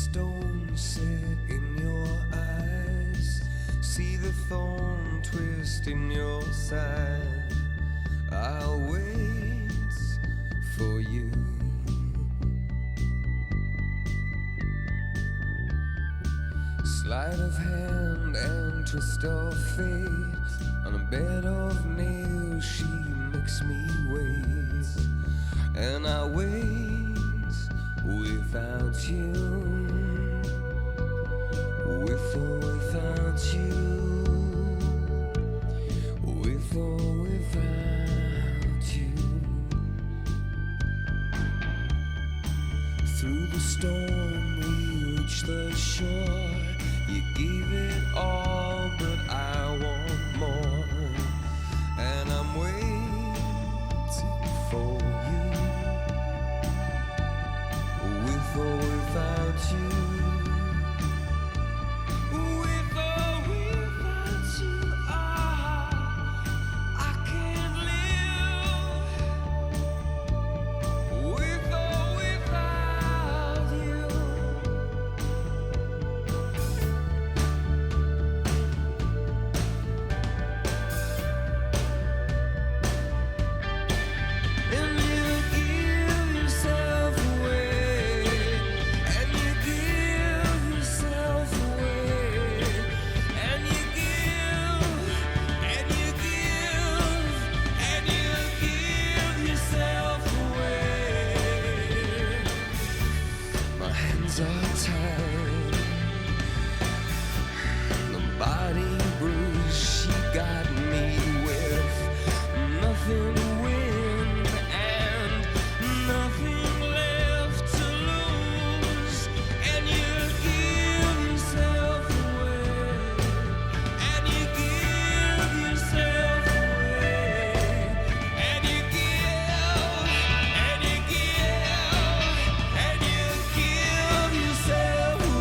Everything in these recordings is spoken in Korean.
stone set in your eyes, see the thorn twist in your side. I'll wait for you. Sleight of hand and twist of fate, on a bed of nails she makes me wait. And I wait without you, with or without you, with or without you. Through the storm we reach the shore. You gave it all, but I want more. And I'm waiting for you, with or without you, with or without you. I can't live with or without you. And you give yourself away, and you give yourself away, and you give, and you give, and you give yourself away. My hands are tied, the body bruised, she got me with nothing to win and nothing left to lose. And you give yourself away, and you give yourself away, and you give, and you give, and you give yourself away.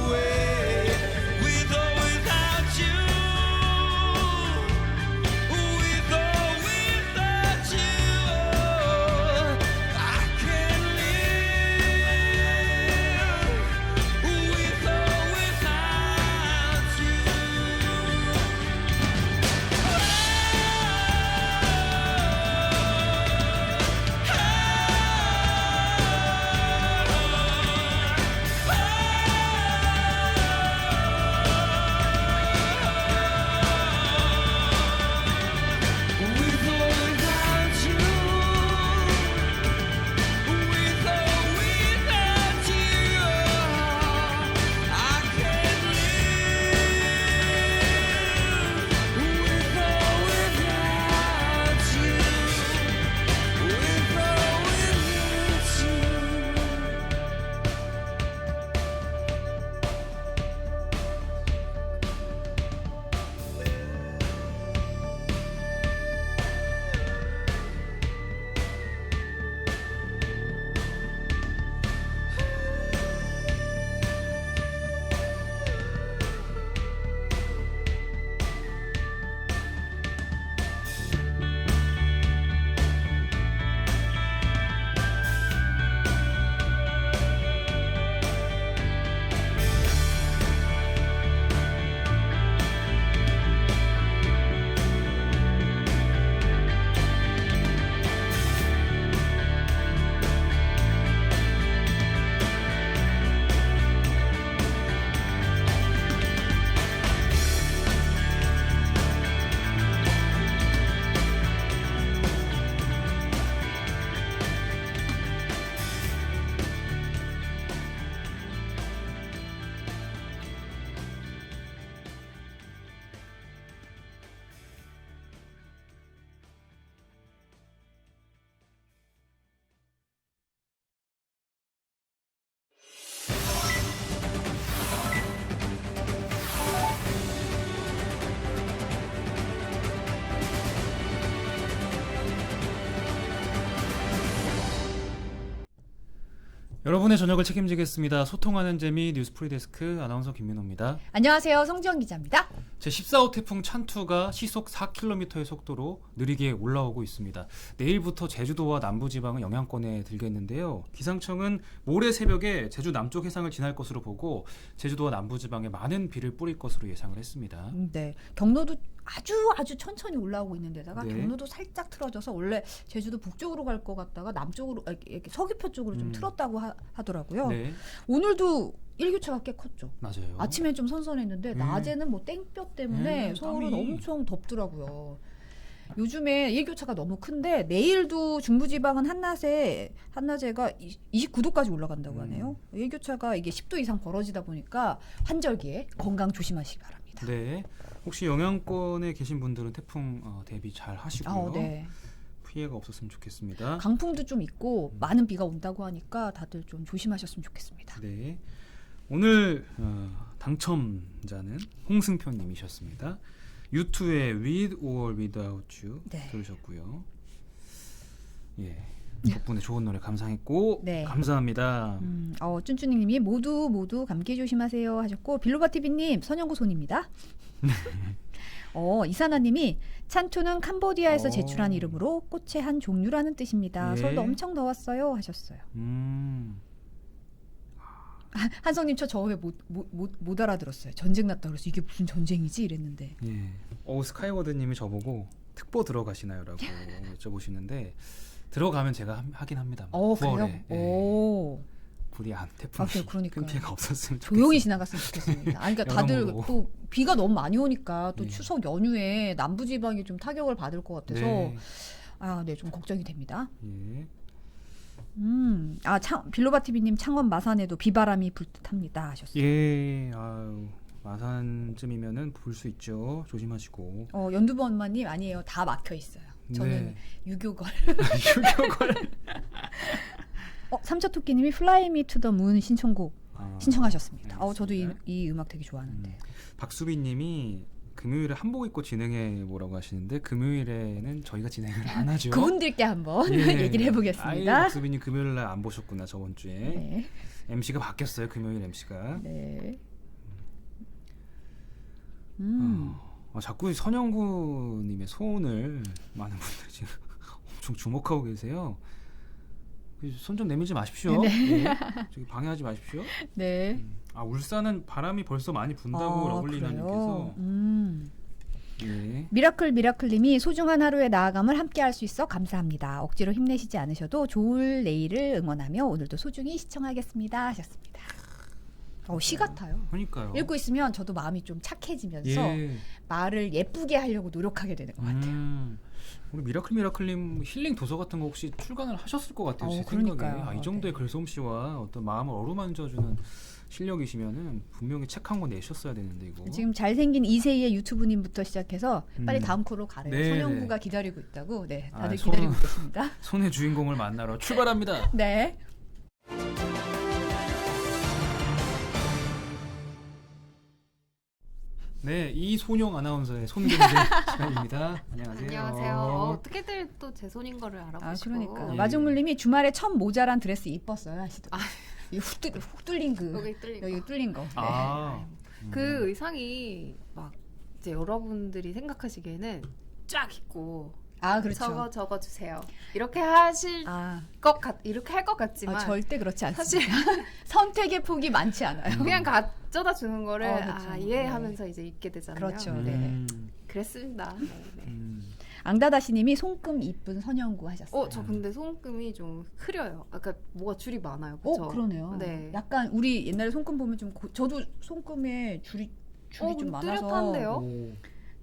여러분의 저녁을 책임지겠습니다. 소통하는 재미 뉴스프리 데스크 아나운서 김민호입니다. 안녕하세요. 성지영 기자입니다. 제14호 태풍 찬투가 시속 4km의 속도로 느리게 올라오고 있습니다. 내일부터 제주도와 남부지방은 영향권에 들겠는데요. 기상청은 모레 새벽에 제주 남쪽 해상을 지날 것으로 보고 제주도와 남부지방에 많은 비를 뿌릴 것으로 예상을 했습니다. 네, 경로도 아주 천천히 올라오고 있는 데다가 네. 경로도 살짝 틀어져서 원래 제주도 북쪽으로 갈 것 같다가 남쪽으로 이렇게 서귀포 쪽으로 좀 틀었다고 하더라고요. 네, 오늘도 일교차가 꽤 컸죠. 맞아요. 아침엔 좀 선선했는데 낮에는 뭐 땡볕 때문에 서울은 땀이. 엄청 덥더라고요. 요즘에 일교차가 너무 큰데 내일도 중부지방은 한낮에가 29도까지 올라간다고 하네요. 일교차가 이게 10도 이상 벌어지다 보니까 환절기에 건강 조심하시기 바랍니다. 네, 혹시 영향권에 계신 분들은 태풍 대비 잘 하시고요. 네. 피해가 없었으면 좋겠습니다. 강풍도 좀 있고 많은 비가 온다고 하니까 다들 좀 조심하셨으면 좋겠습니다. 네, 오늘 당첨자는 홍승표님이셨습니다. U2의 With or Without You 네. 들으셨고요. 예, 덕분에 좋은 노래 감상했고 네. 감사합니다. 쭌쭈님이 모두 감기 조심하세요 하셨고 빌로바TV님 선영구 손입니다. 이사나님이 찬투는 캄보디아에서 제출한 이름으로 꽃의 한 종류라는 뜻입니다. 예. 서울도 엄청 더웠어요 하셨어요. 한성님 저 왜 못 알아들었어요. 전쟁 났다 그래서 이게 무슨 전쟁이지 이랬는데. 예. 스카이워드님이 저보고 특보 들어가시나요라고 여쭤보시는데 들어가면 제가 하긴 합니다. 그래요? 9월에 오. 불이 안 태풍이 그러니까요. 큰 피해가 없었으면 좋겠어요. 조용히 지나갔으면 좋겠습니다. 그러니까 다들 여러모로. 또 비가 너무 많이 오니까 또 예. 추석 연휴에 남부지방이 좀 타격을 받을 것 같아서 네. 네, 좀 걱정이 됩니다. 예. 빌로바TV님 창원 마산에도 비바람이 불 듯합니다 하셨어요. 예, 아유, 마산쯤이면은 불 수 있죠. 조심하시고. 연두부 엄마님 아니에요. 다 막혀 있어요. 저는 네. 유교걸. 유교걸. 삼처토끼님이 Fly Me to the Moon 신청곡 신청하셨습니다. 알겠습니다. 저도 이 음악 되게 좋아하는데. 박수빈님이 금요일에 한복 입고 진행해 보라고 하시는데 금요일에는 저희가 진행을 안 하죠. 그분들께 한번 얘기를 해보겠습니다. 아예 박수빈님 금요일 날 안 보셨구나 저번 주에. 네. MC가 바뀌었어요. 금요일 MC가. 네. 자꾸 선영구님의 소원을 많은 분들이 지금 엄청 주목하고 계세요. 손 좀 내밀지 마십시오. 네. 네. 저기 방해하지 마십시오. 네. 울산은 바람이 벌써 많이 분다고 러블리나님께서. 네. 미라클님이 소중한 하루의 나아감을 함께할 수 있어 감사합니다. 억지로 힘내시지 않으셔도 좋을 내일을 응원하며 오늘도 소중히 시청하겠습니다 하셨습니다. 시 같아요. 그러니까요. 읽고 있으면 저도 마음이 좀 착해지면서 말을 예쁘게 하려고 노력하게 되는 것 같아요. 우리 미라클님 힐링 도서 같은 거 혹시 출간을 하셨을 것 같아요. 제 그러니까요. 생각에. 이 정도의 글솜씨와 어떤 마음을 어루만져주는 실력이시면은 분명히 책 한 권 내셨어야 되는데 이거. 지금 잘생긴 이세희의 유튜브님부터 시작해서 빨리 다음 코로 가래요. 네, 선영구가 기다리고 있다고. 네, 다들 손- 기다리고 계십니다. 손의 주인공을 만나러 출발합니다. 네. 네, 이손영 아나운서의 손경제 시간입니다. 안녕하세요. 안녕하세요. 어떻게들 또 제 손인 거를 알아보시고. 그러니까 예. 마중물님이 주말에 첫 모자란 드레스 이뻤어요 하시더라고요. 이 훅 뚫린 여기 뚫린 거. 거. 그 의상이 막 이제 여러분들이 생각하시기에는 쫙 입고 그렇죠. 저거 주세요. 이렇게 하실 이렇게 할 것 같지만 절대 그렇지 않습니다. 사실 선택의 폭이 많지 않아요. 그냥 가져다 주는 거를 그렇죠. 하면서 이제 입게 되잖아요. 그렇죠. 네. 그랬습니다. 네. 앙다다시님이 손금 이쁜 선영구 하셨어요. 저 근데 손금이 좀 흐려요. 아까 뭐가 줄이 많아요. 그렇죠? 그러네요. 네. 약간 우리 옛날에 손금 보면 좀 저도 손금에 줄이 좀 많아서 뚜렷한데요?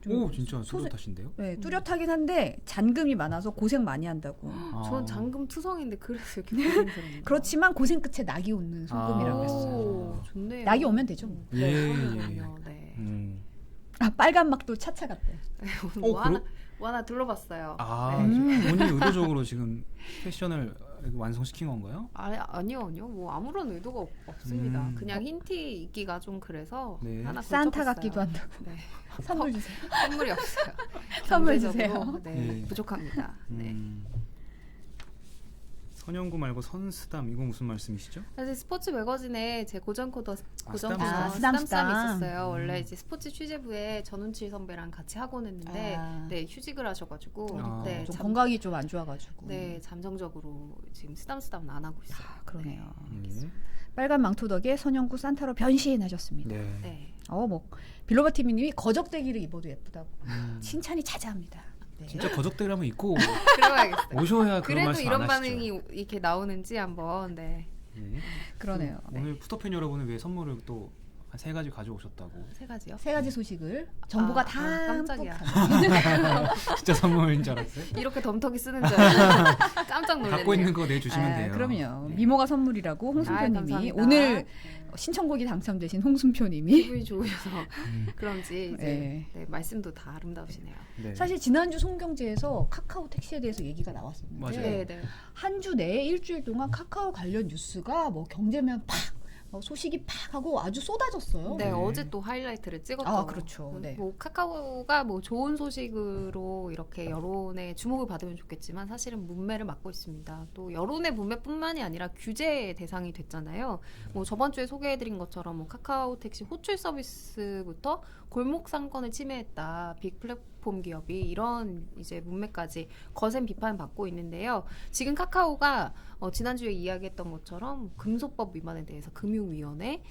오, 진짜 뚜렷하신데요? 네, 뚜렷하긴 한데 잔금이 많아서 고생 많이 한다고. 전 잔금 투성인데 그래서 이렇게 고생스럽네요. 그렇지만 고생 끝에 낙이 오는 손금이라고 했어요. 오, 좋네요. 낙이 오면 되죠. 뭐. 그럼요. 네. 빨간 막도 차차 같대. 오늘 뭐 하나 둘러봤어요. 본인이 의도적으로 지금 패션을 완성시킨 건가요? 아니요. 뭐 아무런 의도가 없습니다. 그냥 흰티 입기가 좀 그래서 하나 산타 걸쳐봤어요. 같기도 한다고. 네. 선물 주세요. 선물이 없어요. 선물 주세요. 경제적으로, 네, 부족합니다. 네. 선영구 말고 선스담 이거 무슨 말씀이시죠? 사실 스포츠 매거진에 제 고정 코너 스담. 스담 스담. 있었어요. 원래 이제 스포츠 취재부에 전운칠 선배랑 같이 하곤 했는데 네, 휴직을 하셔가지고 네, 좀 건강이 좀 안 좋아가지고. 네, 잠정적으로 지금 쓰담쓰담은 안 하고 있어요. 그러네요. 네. 빨간 망토 덕에 선영구 산타로 변신하셨습니다. 네. 네. 뭐 빌로버 TV님이 거적대기를 입어도 예쁘다고 칭찬이 자자합니다. 네. 진짜 거적대를 한번 입고 그래야겠어요. 오셔야 그런 그래도 말씀 이런 안 하시죠. 반응이 이렇게 나오는지 한번 네. 네. 그러네요. 오늘 푸더팬 여러분을 위해 선물을 또 한 3가지 가져오셨다고. 3가지요? 3가지 소식을 정보가 다 깜짝이야. 진짜 선물인 줄 알았어요? 이렇게 덤터기 쓰는 줄 알았어요. 깜짝 놀랐네요. 갖고 있는 거 내주시면 돼요. 그럼요. 네. 미모가 선물이라고 홍순표님이 감사합니다. 오늘 신청곡이 당첨되신 홍순표님이 기분이 좋으셔서 그런지 이제 네, 말씀도 다 아름다우시네요. 네. 사실 지난주 송경제에서 카카오 택시에 대해서 얘기가 나왔었는데 맞아요. 네, 네. 한 주 내에 일주일 동안 카카오 관련 뉴스가 뭐 경제면 팍 소식이 팍 하고 아주 쏟아졌어요. 네, 네. 어제 또 하이라이트를 찍었죠. 아, 그렇죠. 네. 뭐 카카오가 뭐 좋은 소식으로 이렇게 여론의 주목을 받으면 좋겠지만 사실은 문매를 맞고 있습니다. 또 여론의 문매뿐만이 아니라 규제 대상이 됐잖아요. 뭐 저번 주에 소개해드린 것처럼 뭐 카카오 택시 호출 서비스부터 골목 상권을 침해했다. 빅 플랫폼 기업이 이런 이제 문매까지 거센 비판을 받고 있는데요. 지금 카카오가 지난주에 이야기했던 것처럼 금소법 위반에 대해서 금융위원회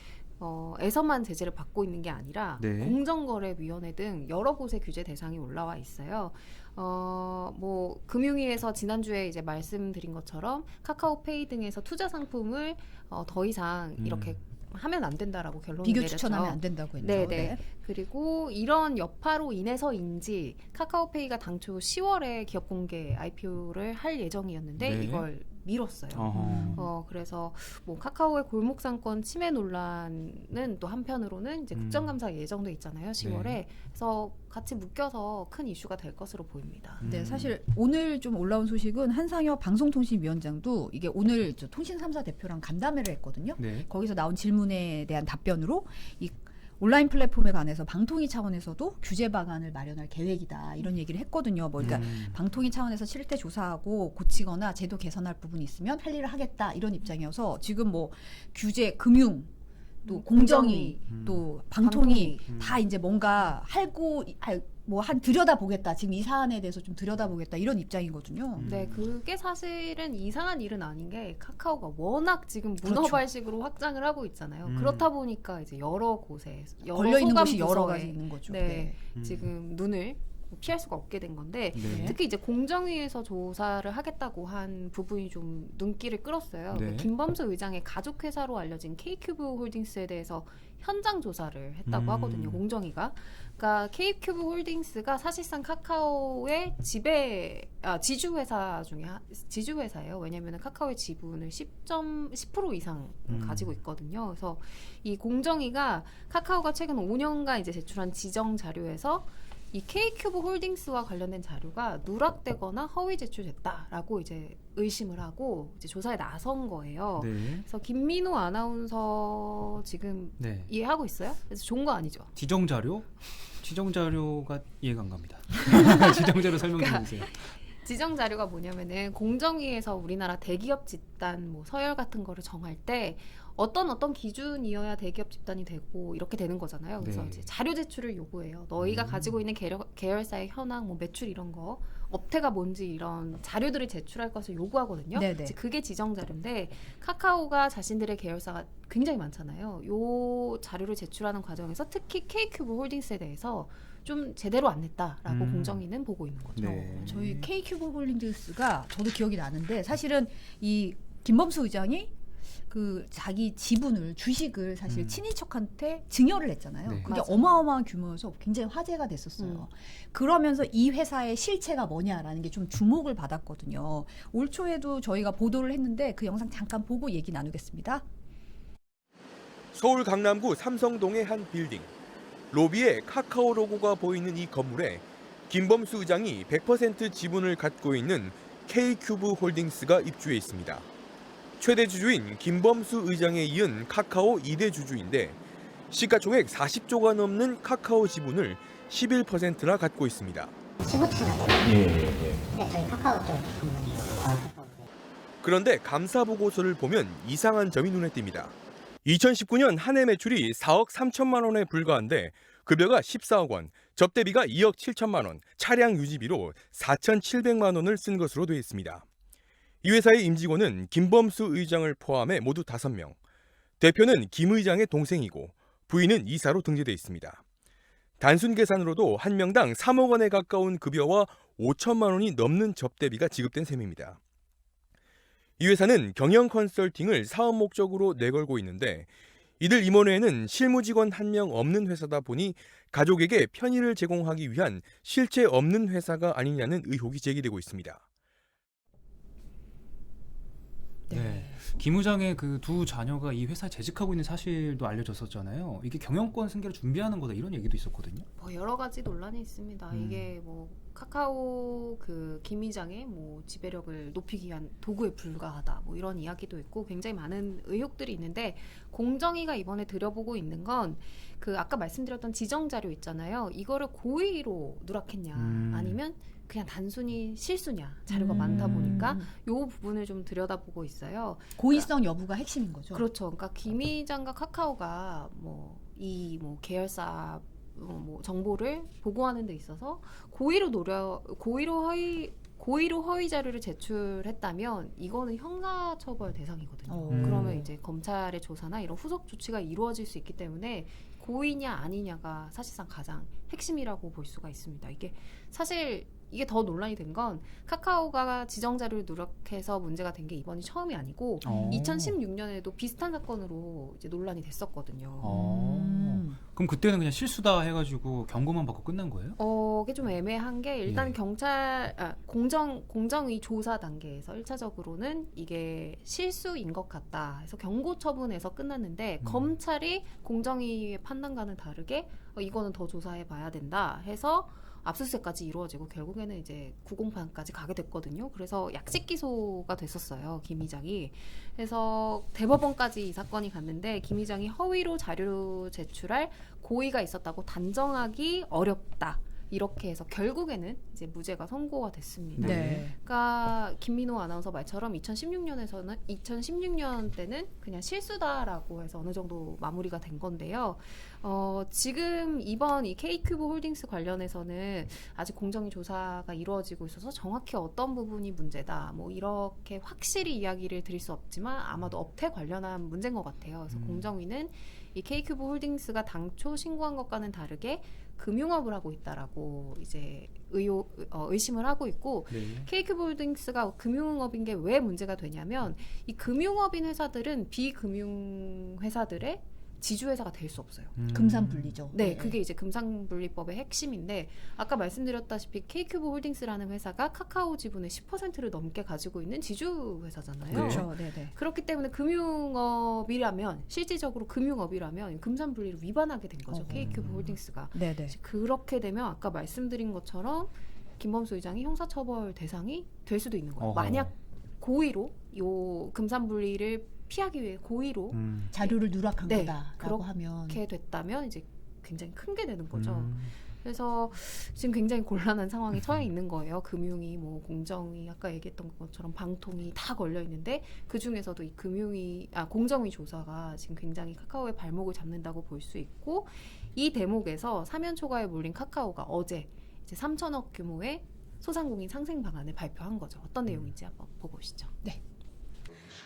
에서만 제재를 받고 있는 게 아니라 네. 공정거래위원회 등 여러 곳의 규제 대상이 올라와 있어요. 뭐 금융위에서 지난주에 이제 말씀드린 것처럼 카카오페이 등에서 투자 상품을 더 이상 이렇게 하면 안 된다라고 결론을 비교 내렸죠. 추천하면 안 된다고 했죠. 네네. 네. 그리고 이런 여파로 인해서인지 카카오페이가 당초 10월에 기업 공개 IPO를 할 예정이었는데 네. 이걸 미뤘어요. 어허. 그래서 뭐 카카오의 골목 상권 침해 논란은 또 한편으로는 이제 국정감사 예정돼 있잖아요. 10월에. 네. 그래서 같이 묶여서 큰 이슈가 될 것으로 보입니다. 네, 사실 오늘 좀 올라온 소식은 한상혁 방송통신위원장도 이게 오늘 통신 3사 대표랑 간담회를 했거든요. 네. 거기서 나온 질문에 대한 답변으로 이 온라인 플랫폼에 관해서 방통위 차원에서도 규제 방안을 마련할 계획이다 이런 얘기를 했거든요. 뭐 그러니까 방통위 차원에서 실태 조사하고 고치거나 제도 개선할 부분이 있으면 할 일을 하겠다 이런 입장이어서 지금 뭐 규제, 금융 또 공정위 또 방통위 다 이제 뭔가 한 들여다보겠다. 지금 이 사안에 대해서 좀 들여다보겠다 이런 입장이거든요. 네, 그게 사실은 이상한 일은 아닌 게 카카오가 워낙 지금 그렇죠. 문어발식으로 확장을 하고 있잖아요. 그렇다 보니까 이제 여러 곳에 걸려 있는 곳이 여러 소감 가지 부서에 있는 거죠. 네, 지금 눈을 피할 수가 없게 된 건데 네. 특히 이제 공정위에서 조사를 하겠다고 한 부분이 좀 눈길을 끌었어요. 네. 김범수 의장의 가족회사로 알려진 K큐브 홀딩스에 대해서 현장 조사를 했다고 하거든요. 공정위가. 그러니까 K큐브 홀딩스가 사실상 카카오의 지주회사예요. 왜냐하면 카카오의 지분을 10% 이상 가지고 있거든요. 그래서 이 공정위가 카카오가 최근 5년간 이제 제출한 지정 자료에서 이 K큐브 홀딩스와 관련된 자료가 누락되거나 허위 제출됐다라고 이제 의심을 하고 이제 조사에 나선 거예요. 네. 그래서 김민호 아나운서 지금 네. 이해하고 있어요? 그래서 좋은 거 아니죠? 지정 자료가 이해가 안 갑니다. 지정 자료 설명 좀 해주세요. 지정 자료가 뭐냐면은 공정위에서 우리나라 대기업 집단 뭐 서열 같은 거를 정할 때 어떤 기준이어야 대기업 집단이 되고 이렇게 되는 거잖아요. 그래서 네. 이제 자료 제출을 요구해요. 너희가 가지고 있는 계열사의 현황, 뭐 매출 이런 거, 업태가 뭔지 이런 자료들을 제출할 것을 요구하거든요. 네네. 이제 그게 지정 자료인데 카카오가 자신들의 계열사가 굉장히 많잖아요. 요 자료를 제출하는 과정에서 특히 K큐브 홀딩스에 대해서 좀 제대로 안 냈다라고 공정위는 보고 있는 거죠. 네. 저희 K큐브 홀딩스가 저도 기억이 나는데 사실은 이 김범수 의장이 그 자기 지분을 주식을 사실 친인척한테 증여를 했잖아요. 네. 그게 맞아요. 어마어마한 규모여서 굉장히 화제가 됐었어요. 그러면서 이 회사의 실체가 뭐냐라는 게 좀 주목을 받았거든요. 올 초에도 저희가 보도를 했는데 그 영상 잠깐 보고 얘기 나누겠습니다. 서울 강남구 삼성동의 한 빌딩. 로비에 카카오 로고가 보이는 이 건물에 김범수 의장이 100% 지분을 갖고 있는 K큐브 홀딩스가 입주해 있습니다. 최대 주주인 김범수 의장에 이은 카카오 2대 주주인데 시가총액 40조가 넘는 카카오 지분을 11%나 갖고 있습니다. 예. 네, 저희 카카오 쪽. 그런데 감사 보고서를 보면 이상한 점이 눈에 띕니다. 2019년 한 해 매출이 4억 3천만 원에 불과한데 급여가 14억 원, 접대비가 2억 7천만 원, 차량 유지비로 4,700만 원을 쓴 것으로 되어 있습니다. 이 회사의 임직원은 김범수 의장을 포함해 모두 5명. 대표는 김 의장의 동생이고 부인은 이사로 등재돼 있습니다. 단순 계산으로도 한 명당 3억 원에 가까운 급여와 5천만 원이 넘는 접대비가 지급된 셈입니다. 이 회사는 경영 컨설팅을 사업 목적으로 내걸고 있는데 이들 임원회에는 실무 직원 한 명 없는 회사다 보니 가족에게 편의를 제공하기 위한 실체 없는 회사가 아니냐는 의혹이 제기되고 있습니다. 네. 김 의장의 그 두 자녀가 이 회사에 재직하고 있는 사실도 알려졌었잖아요. 이게 경영권 승계를 준비하는 거다 이런 얘기도 있었거든요. 뭐 여러 가지 논란이 있습니다. 이게 뭐 카카오 그 김 의장의 뭐 지배력을 높이기 위한 도구에 불과하다 뭐 이런 이야기도 있고 굉장히 많은 의혹들이 있는데 공정위가 이번에 들여보고 있는 건 그 아까 말씀드렸던 지정 자료 있잖아요. 이거를 고의로 누락했냐 아니면 그냥 단순히 실수냐 자료가 많다 보니까 이 부분을 좀 들여다보고 있어요. 고의성 여부가 핵심인 거죠. 그렇죠. 그러니까 김 의장과 카카오가 뭐 이 뭐 계열사 뭐 정보를 보고하는 데 있어서 고의로 허위 자료를 제출했다면 이거는 형사처벌 대상이거든요. 그러면 이제 검찰의 조사나 이런 후속 조치가 이루어질 수 있기 때문에 고의냐 아니냐가 사실상 가장 핵심이라고 볼 수가 있습니다. 이게 사실 이게 더 논란이 된 건 카카오가 지정 자료를 누락해서 문제가 된 게 이번이 처음이 아니고 2016년에도 비슷한 사건으로 이제 논란이 됐었거든요. 그럼 그때는 그냥 실수다 해가지고 경고만 받고 끝난 거예요? 이게 좀 애매한 게 일단 공정위 조사 단계에서 1차적으로는 이게 실수인 것 같다 해서 경고 처분에서 끝났는데 검찰이 공정위의 판단과는 다르게 이거는 더 조사해 봐야 된다 해서 압수수색까지 이루어지고 결국에는 이제 구공판까지 가게 됐거든요. 그래서 약식 기소가 됐었어요. 김 의장이. 그래서 대법원까지 이 사건이 갔는데 김 의장이 허위로 자료 제출할 고의가 있었다고 단정하기 어렵다. 이렇게 해서 결국에는 이제 무죄가 선고가 됐습니다. 네. 그러니까 김민호 아나운서 말처럼 2016년 때는 그냥 실수다라고 해서 어느 정도 마무리가 된 건데요. 지금 이번 이 K큐브 홀딩스 관련해서는 아직 공정위 조사가 이루어지고 있어서 정확히 어떤 부분이 문제다, 뭐 이렇게 확실히 이야기를 드릴 수 없지만 아마도 업태 관련한 문제인 것 같아요. 그래서 공정위는 이 K큐브 홀딩스가 당초 신고한 것과는 다르게 금융업을 하고 있다라고 이제 의심을 하고 있고 K큐브 홀딩스가 금융업인 게 왜 문제가 되냐면 이 금융업인 회사들은 비금융 회사들의 지주회사가 될 수 없어요. 금산분리죠. 네, 그게 이제 금산분리법의 핵심인데 아까 말씀드렸다시피 K큐브 홀딩스라는 회사가 카카오 지분의 10%를 넘게 가지고 있는 지주회사잖아요. 그렇죠. 네네. 그렇기 때문에 금융업이라면 실질적으로 금융업이라면 금산분리를 위반하게 된 거죠. K큐브 홀딩스가. 네네. 그렇게 되면 아까 말씀드린 것처럼 김범수 의장이 형사처벌 대상이 될 수도 있는 거예요. 만약 고의로 요 금산분리를 피하기 위해 고의로 자료를 누락한 네, 거다라고 하면 그렇게 됐다면 이제 굉장히 큰 게 되는 거죠. 그래서 지금 굉장히 곤란한 상황에 처해 있는 거예요. 금융위, 뭐 공정위, 아까 얘기했던 것처럼 방통위 다 걸려 있는데 그 중에서도 이 공정위 조사가 지금 굉장히 카카오의 발목을 잡는다고 볼 수 있고 이 대목에서 사면 초과에 몰린 카카오가 어제 이제 3천억 규모의 소상공인 상생 방안을 발표한 거죠. 어떤 내용인지 한번 보고 오시죠. 네.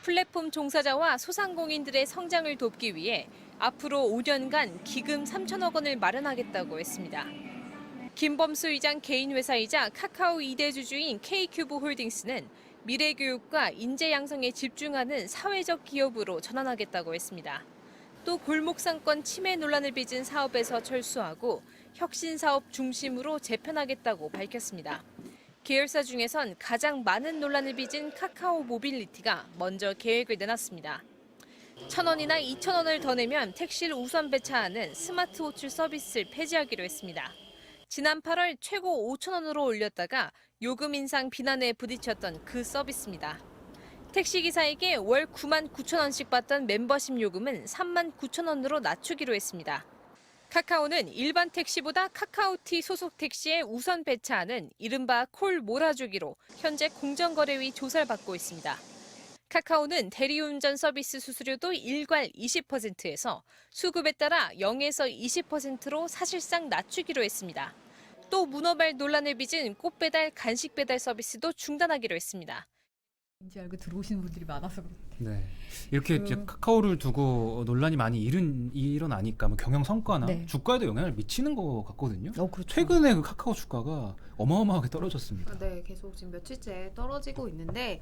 플랫폼 종사자와 소상공인들의 성장을 돕기 위해 앞으로 5년간 기금 3천억 원을 마련하겠다고 했습니다. 김범수 의장 개인 회사이자 카카오 2대 주주인 K큐브 홀딩스는 미래교육과 인재 양성에 집중하는 사회적 기업으로 전환하겠다고 했습니다. 또 골목상권 침해 논란을 빚은 사업에서 철수하고 혁신사업 중심으로 재편하겠다고 밝혔습니다. 계열사 중에선 가장 많은 논란을 빚은 카카오 모빌리티가 먼저 계획을 내놨습니다. 1,000원이나 2,000원을 더 내면 택시를 우선 배차하는 스마트 호출 서비스를 폐지하기로 했습니다. 지난 8월 최고 5,000원으로 올렸다가 요금 인상 비난에 부딪혔던 그 서비스입니다. 택시기사에게 월 99,000원씩 받던 멤버십 요금은 39,000원으로 낮추기로 했습니다. 카카오는 일반 택시보다 카카오티 소속 택시에 우선 배차하는 이른바 콜 몰아주기로 현재 공정거래위 조사를 받고 있습니다. 카카오는 대리운전 서비스 수수료도 일괄 20%에서 수급에 따라 0에서 20%로 사실상 낮추기로 했습니다. 또 문어발 논란을 빚은 꽃배달, 간식 배달 서비스도 중단하기로 했습니다. 인지 알고 들어오시는 분들이 많아서 그렇대요. 네. 이렇게 이제 카카오를 두고 논란이 많이 일어나니까 뭐 경영 성과나 네. 주가에도 영향을 미치는 것 같거든요. 그렇죠. 최근에 그 카카오 주가가 어마어마하게 떨어졌습니다. 네, 계속 지금 며칠째 떨어지고 있는데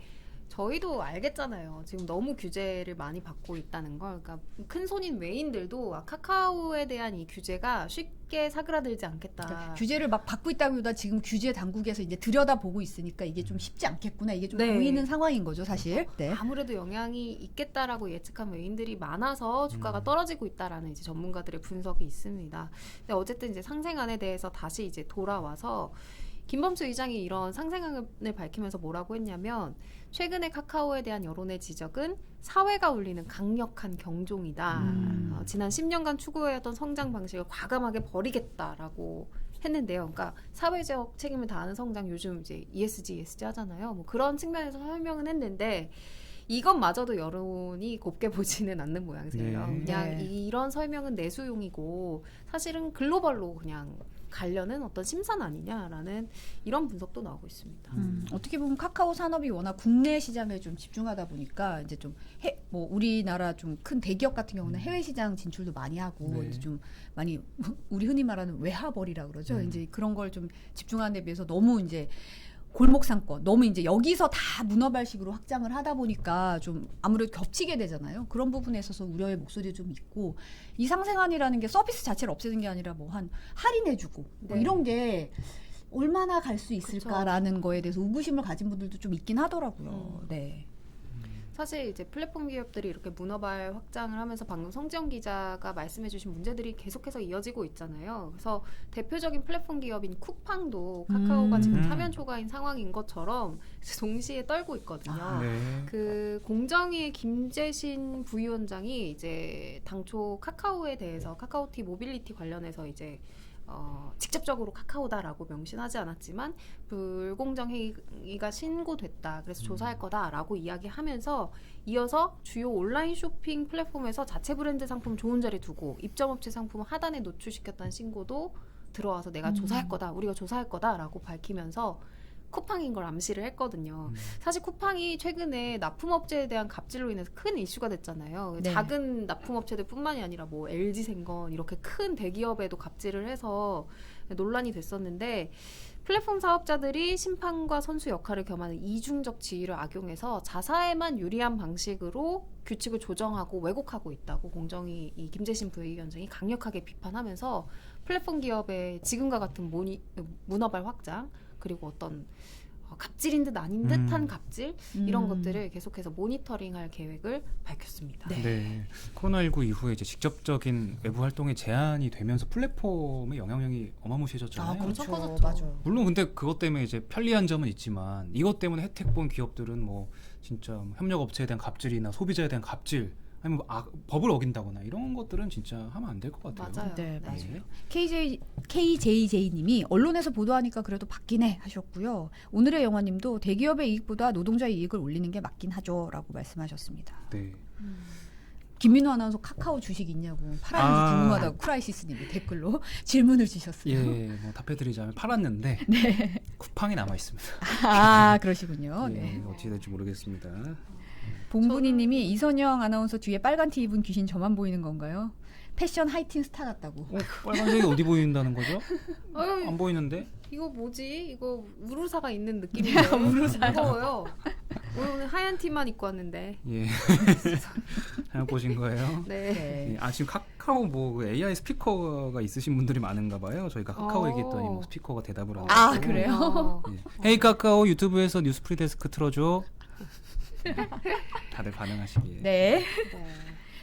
저희도 알겠잖아요. 지금 너무 규제를 많이 받고 있다는 걸. 그러니까 큰 손인 외인들도 카카오에 대한 이 규제가 쉽게 사그라들지 않겠다. 그러니까 규제를 막 받고 있다기보다 지금 규제 당국에서 이제 들여다보고 있으니까 이게 좀 쉽지 않겠구나. 이게 좀 네. 보이는 상황인 거죠, 사실. 네. 아무래도 영향이 있겠다라고 예측한 외인들이 많아서 주가가 떨어지고 있다라는 이제 전문가들의 분석이 있습니다. 근데 어쨌든 이제 상생안에 대해서 다시 이제 돌아와서 김범수 의장이 이런 상생안을 밝히면서 뭐라고 했냐면 최근에 카카오에 대한 여론의 지적은 사회가 울리는 강력한 경종이다. 지난 10년간 추구해왔던 성장 방식을 과감하게 버리겠다라고 했는데요. 그러니까 사회적 책임을 다하는 성장, 요즘 이제 ESG 하잖아요. 뭐 그런 측면에서 설명은 했는데 이것마저도 여론이 곱게 보지는 않는 모양새예요. 네. 그냥 네. 이런 설명은 내수용이고 사실은 글로벌로 그냥 가려는 어떤 심산 아니냐라는 이런 분석도 나오고 있습니다. 어떻게 보면 카카오 산업이 워낙 국내 시장에 좀 집중하다 보니까 이제 좀 뭐 우리나라 좀 큰 대기업 같은 경우는 해외 시장 진출도 많이 하고 네. 이제 좀 많이 우리 흔히 말하는 외화벌이라 그러죠. 이제 그런 걸 좀 집중하는 데 비해서 너무 이제 골목 상권 너무 이제 여기서 다 문어발식으로 확장을 하다 보니까 좀 아무래도 겹치게 되잖아요. 그런 부분에 있어서 우려의 목소리 좀 있고 이 상생안이라는 게 서비스 자체를 없애는 게 아니라 뭐 한 할인해주고 뭐 네. 이런 게 얼마나 갈 수 있을까라는 거에 대해서 의구심을 가진 분들도 좀 있긴 하더라고요. 네. 사실 이제 플랫폼 기업들이 이렇게 문어발 확장을 하면서 방금 성지영 기자가 말씀해주신 문제들이 계속해서 이어지고 있잖아요. 그래서 대표적인 플랫폼 기업인 쿠팡도 카카오가 지금 사면 초과인 상황인 것처럼 동시에 떨고 있거든요. 네. 그 공정위의 김재신 부위원장이 이제 당초 카카오에 대해서 카카오티 모빌리티 관련해서 이제 직접적으로 카카오다라고 명시하지 않았지만 불공정 행위가 신고됐다. 그래서 조사할 거다라고 이야기하면서 이어서 주요 온라인 쇼핑 플랫폼에서 자체 브랜드 상품 좋은 자리 두고 입점업체 상품 하단에 노출시켰다는 신고도 들어와서 내가 조사할 거다. 우리가 조사할 거다라고 밝히면서 쿠팡인 걸 암시를 했거든요. 사실 쿠팡이 최근에 납품업체에 대한 갑질로 인해서 큰 이슈가 됐잖아요. 네. 작은 납품업체들뿐만이 아니라 뭐 LG생건 이렇게 큰 대기업에도 갑질을 해서 논란이 됐었는데 플랫폼 사업자들이 심판과 선수 역할을 겸하는 이중적 지위를 악용해서 자사에만 유리한 방식으로 규칙을 조정하고 왜곡하고 있다고 공정위 이 김재신 부위원장이 강력하게 비판하면서 플랫폼 기업의 지금과 같은 문어발 확장 그리고 어떤 갑질인 듯 아닌 듯한 갑질 이런 것들을 계속해서 모니터링할 계획을 밝혔습니다. 네. 코로나19 이후에 이제 직접적인 외부 활동에 제한이 되면서 플랫폼의 영향력이 어마무시해졌잖아요. 그렇죠. 커졌죠. 맞아요. 물론 근데 그것 때문에 이제 편리한 점은 있지만 이것 때문에 혜택 본 기업들은 뭐 진짜 뭐 협력 업체에 대한 갑질이나 소비자에 대한 갑질 아니면 뭐 법을 어긴다거나 이런 것들은 진짜 하면 안 될 것 같아요. 맞아요. 네, 맞아요. 네. KJJ님이 언론에서 보도하니까 그래도 맞긴 해 하셨고요. 오늘의 영화님도 대기업의 이익보다 노동자의 이익을 올리는 게 맞긴 하죠라고 말씀하셨습니다. 네. 김민호 아나운서 카카오 주식 있냐고 팔았는지 궁금하다고 쿠라이시스님이 댓글로 질문을 주셨어요. 예, 뭐 답해드리자면 팔았는데 쿠팡이 남아 있습니다. 아 그러시군요. 예, 네. 어찌 될지 모르겠습니다. 봉분이님이 이선영 아나운서 뒤에 빨간 티 입은 귀신 저만 보이는 건가요? 패션 하이틴 스타 같다고. 빨간색이 어디 보인다는 거죠? 어휴, 안 보이는데? 이거 뭐지? 이거 우루사가 있는 느낌인데 무거워요. 오늘 하얀 티만 입고 왔는데. 예. 잘못 보신 거예요? 네. 네. 예, 지금 카카오 뭐 AI 스피커가 있으신 분들이 많은가 봐요. 저희가 카카오 얘기했더니 뭐 스피커가 대답을 하고. 아, 그래요? 예. 헤이 카카오 유튜브에서 뉴스 프리데스크 틀어줘. 다들 반응하시기에. 네. 네.